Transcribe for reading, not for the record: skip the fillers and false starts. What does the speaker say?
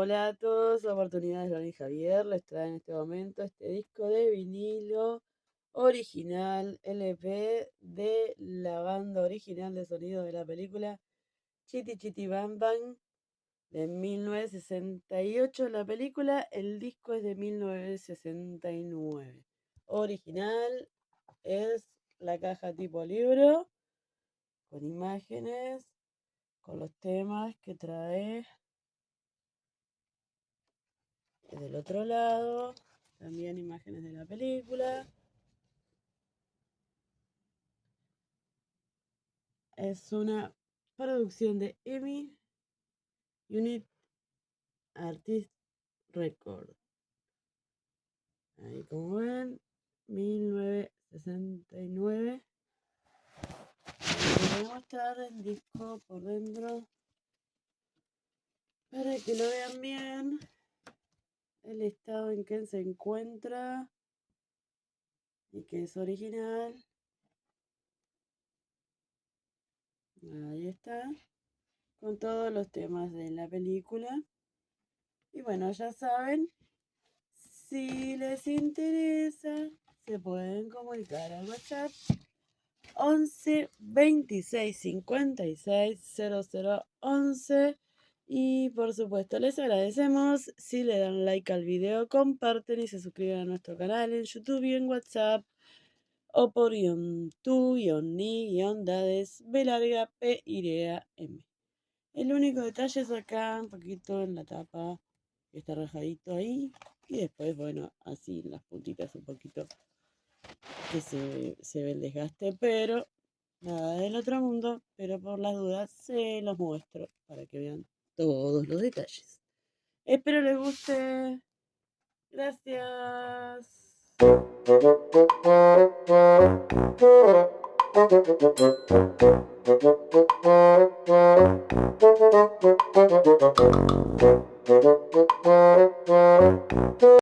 Hola a todos, Oportunidades Loni Javier les trae en este momento este disco de vinilo original LP de la banda original de sonido de la película Chitty Chitty Bang Bang de 1968. La película, el disco es de 1969. Original es la caja tipo libro con imágenes, con los temas que trae. Del otro lado, también imágenes de la película. Es una producción de EMI Unit Artist Record. Ahí como ven, 1969. Les voy a mostrar el disco por dentro para que lo vean bien. El estado en que se encuentra y que es original. Ahí está, con todos los temas de la película. Y bueno, ya saben, si les interesa, se pueden comunicar al WhatsApp 11 26 56 00 11. Y por supuesto, les agradecemos si le dan like al video, comparten y se suscriben a nuestro canal en YouTube y en WhatsApp o por _tu_ni_dades B_P_Y_M. El único detalle es acá, un poquito en la tapa, que está rajadito ahí. Y después, bueno, así las puntitas un poquito que se ve el desgaste, pero nada del otro mundo. Pero por las dudas se los muestro para que vean todos los detalles. Espero les guste. Gracias.